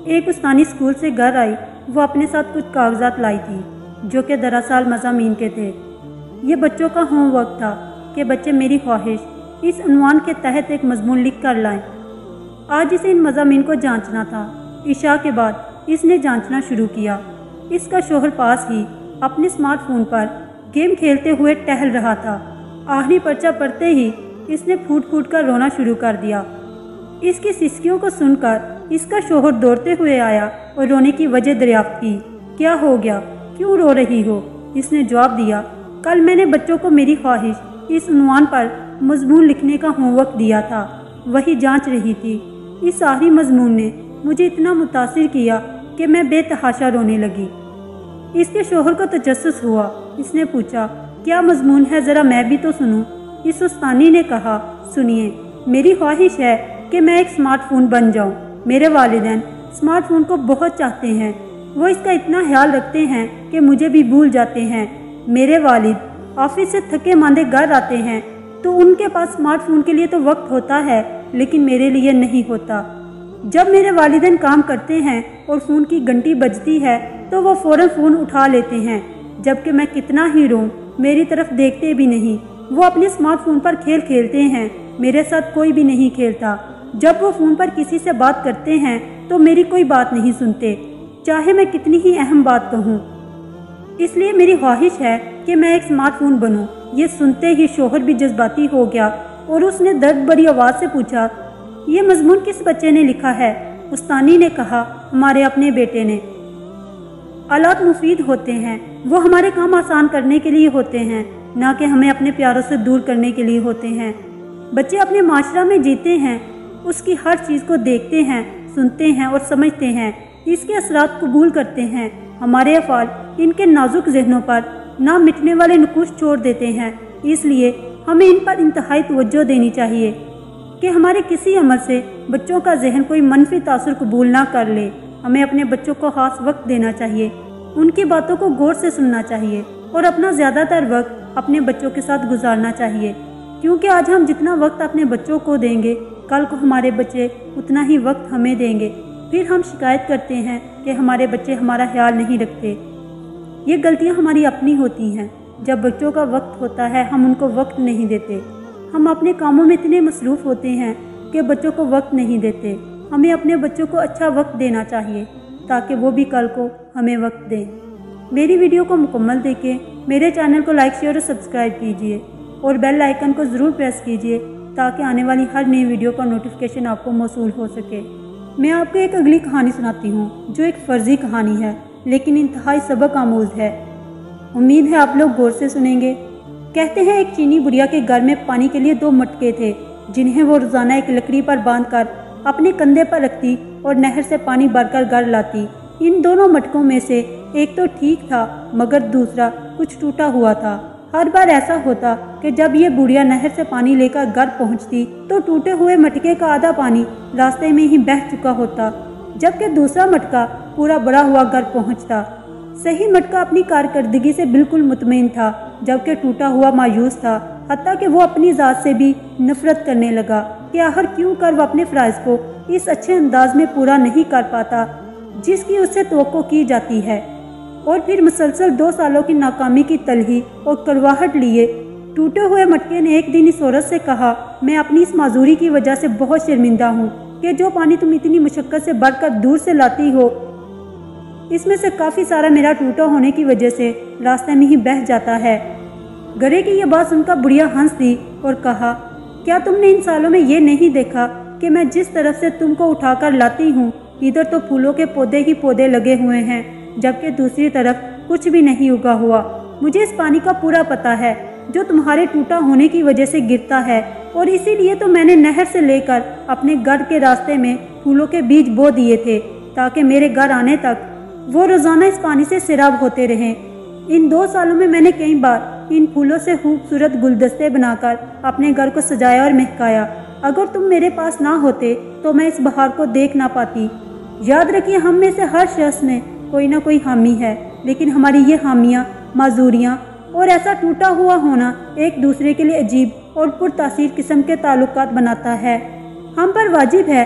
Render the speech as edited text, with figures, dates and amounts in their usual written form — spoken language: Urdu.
ایک استانی اسکول سے گھر آئی۔ وہ اپنے ساتھ کچھ کاغذات لائی تھی جو کہ دراصل مضامین کے تھے۔ یہ بچوں کا ہوم ورک تھا کہ بچے میری خواہش اس عنوان کے تحت ایک مضمون لکھ کر لائیں۔ آج اسے ان مضامین کو جانچنا تھا۔ عشاء کے بعد اس نے جانچنا شروع کیا۔ اس کا شوہر پاس ہی اپنے اسمارٹ فون پر گیم کھیلتے ہوئے ٹہل رہا تھا۔ آخری پرچہ پڑھتے ہی اس نے پھوٹ پھوٹ کر رونا شروع کر دیا۔ اس کی سسکیوں کو سن کر اس کا شوہر دوڑتے ہوئے آیا اور رونے کی وجہ دریافت کی۔ کیا ہو گیا؟ کیوں رو رہی ہو؟ اس نے جواب دیا، کل میں نے بچوں کو میری خواہش اس عنوان پر مضمون لکھنے کا ہوم ورک دیا تھا، وہی جانچ رہی تھی۔ اس آخری مضمون نے مجھے اتنا متاثر کیا کہ میں بے تحاشا رونے لگی۔ اس کے شوہر کو تجسس ہوا۔ اس نے پوچھا، کیا مضمون ہے؟ ذرا میں بھی تو سنوں۔ اس استانی نے کہا، سنیے، میری خواہش ہے کہ میں ایک اسمارٹ فون بن جاؤں۔ میرے والدین اسمارٹ فون کو بہت چاہتے ہیں۔ وہ اس کا اتنا خیال رکھتے ہیں کہ مجھے بھی بھول جاتے ہیں۔ میرے والد آفس سے تھکے ماندے گھر آتے ہیں تو ان کے پاس اسمارٹ فون کے لیے تو وقت ہوتا ہے، لیکن میرے لیے نہیں ہوتا۔ جب میرے والدین کام کرتے ہیں اور فون کی گھنٹی بجتی ہے تو وہ فوراً فون اٹھا لیتے ہیں، جبکہ میں کتنا ہی روں میری طرف دیکھتے بھی نہیں۔ وہ اپنے اسمارٹ فون پر کھیل کھیلتے ہیں، میرے ساتھ کوئی بھی نہیں کھیلتا۔ جب وہ فون پر کسی سے بات کرتے ہیں تو میری کوئی بات نہیں سنتے، چاہے میں کتنی ہی اہم بات کہوں۔ اس لیے میری خواہش ہے کہ میں ایک اسمارٹ فون بنوں۔ یہ سنتے ہی شوہر بھی جذباتی ہو گیا اور اس نے درد بھری آواز سے پوچھا، یہ مضمون کس بچے نے لکھا ہے؟ استانی نے کہا، ہمارے اپنے بیٹے نے۔ آلات مفید ہوتے ہیں، وہ ہمارے کام آسان کرنے کے لیے ہوتے ہیں، نہ کہ ہمیں اپنے پیاروں سے دور کرنے کے لیے ہوتے ہیں۔ بچے اپنے معاشرہ میں جیتے ہیں، اس کی ہر چیز کو دیکھتے ہیں، سنتے ہیں اور سمجھتے ہیں، اس کے اثرات قبول کرتے ہیں۔ ہمارے افعال ان کے نازک ذہنوں پر نہ مٹنے والے نقوش چھوڑ دیتے ہیں، اس لیے ہمیں ان پر انتہائی توجہ دینی چاہیے کہ ہمارے کسی عمل سے بچوں کا ذہن کوئی منفی تاثر قبول نہ کر لے۔ ہمیں اپنے بچوں کو خاص وقت دینا چاہیے، ان کی باتوں کو غور سے سننا چاہیے اور اپنا زیادہ تر وقت اپنے بچوں کے ساتھ گزارنا چاہیے، کیونکہ آج ہم جتنا وقت اپنے بچوں کو دیں گے، کل کو ہمارے بچے اتنا ہی وقت ہمیں دیں گے۔ پھر ہم شکایت کرتے ہیں کہ ہمارے بچے ہمارا خیال نہیں رکھتے۔ یہ غلطیاں ہماری اپنی ہوتی ہیں۔ جب بچوں کا وقت ہوتا ہے ہم ان کو وقت نہیں دیتے۔ ہم اپنے کاموں میں اتنے مصروف ہوتے ہیں کہ بچوں کو وقت نہیں دیتے۔ ہمیں اپنے بچوں کو اچھا وقت دینا چاہیے تاکہ وہ بھی کل کو ہمیں وقت دیں۔ میری ویڈیو کو مکمل دیکھیں، میرے چینل کو لائک، شیئر اور سبسکرائب کیجیے اور بیل آئیکن کو ضرور پریس کیجیے تاکہ آنے والی ہر نئی ویڈیو کا نوٹیفیکیشن آپ کو موصول ہو سکے۔ میں آپ کو ایک اگلی کہانی سناتی ہوں جو ایک فرضی کہانی ہے لیکن انتہائی سبق آموز ہے۔ امید ہے آپ لوگ غور سے سنیں گے۔ کہتے ہیں ایک چینی بڑھیا کے گھر میں پانی کے لیے 2 مٹکے تھے جنہیں وہ روزانہ ایک لکڑی پر باندھ کر اپنے کندھے پر رکھتی اور نہر سے پانی بھر کر گھر لاتی۔ ان دونوں مٹکوں میں سے ایک تو ٹھیک تھا مگر دوسرا کچھ ٹوٹا ہوا تھا۔ ہر بار ایسا ہوتا کہ جب یہ بڑھیا نہر سے پانی لے کر گھر پہنچتی تو ٹوٹے ہوئے مٹکے کا آدھا پانی راستے میں ہی بہہ چکا ہوتا، جبکہ دوسرا مٹکا پورا بھرا ہوا گھر پہنچتا۔ صحیح مٹکا اپنی کارکردگی سے بالکل مطمئن تھا، جبکہ ٹوٹا ہوا مایوس تھا، حتیٰ کہ وہ اپنی ذات سے بھی نفرت کرنے لگا کہ آخر کیوں کر وہ اپنے فرائض کو اس اچھے انداز میں پورا نہیں کر پاتا جس کی اس سے توقع کی جاتی ہے۔ اور پھر مسلسل 2 سالوں کی ناکامی کی تلخی اور کڑواہٹ لیے ٹوٹے ہوئے مٹکے نے ایک دن اس عورت سے کہا، میں اپنی اس معذوری کی وجہ سے بہت شرمندہ ہوں کہ جو پانی تم اتنی مشقت سے بھر کر دور سے لاتی ہو اس میں سے کافی سارا میرا ٹوٹا ہونے کی وجہ سے راستے میں ہی بہہ جاتا ہے۔ گھرے کی یہ بات سن کر بڑھیا ہنس دی اور کہا، کیا تم نے ان سالوں میں یہ نہیں دیکھا کہ میں جس طرف سے تم کو اٹھا کر لاتی ہوں ادھر تو پھولوں کے پودے ہی پودے لگے ہوئے ہیں جبکہ دوسری طرف کچھ بھی نہیں اگا ہوا۔ مجھے اس پانی کا پورا پتہ ہے جو تمہارے ٹوٹا ہونے کی وجہ سے گرتا ہے، اور اسی لیے تو میں نے نہر سے لے کر اپنے گھر کے راستے میں پھولوں کے بیج بو دیے تھے تاکہ میرے گھر آنے تک وہ روزانہ اس پانی سے سیراب ہوتے رہیں۔ ان 2 سالوں میں میں نے کئی بار ان پھولوں سے خوبصورت گلدستے بنا کر اپنے گھر کو سجایا اور مہکایا۔ اگر تم میرے پاس نہ ہوتے تو میں اس بہار کو دیکھ نہ پاتی۔ یاد رکھیے، ہم میں سے ہر شخص میں کوئی نہ کوئی حامی ہے، لیکن ہماری یہ حامیاں، معذوریاں اور ایسا ٹوٹا ہوا ہونا ایک دوسرے کے لیے عجیب اور پرتاثیر قسم کے تعلقات بناتا ہے۔ ہم پر واجب ہے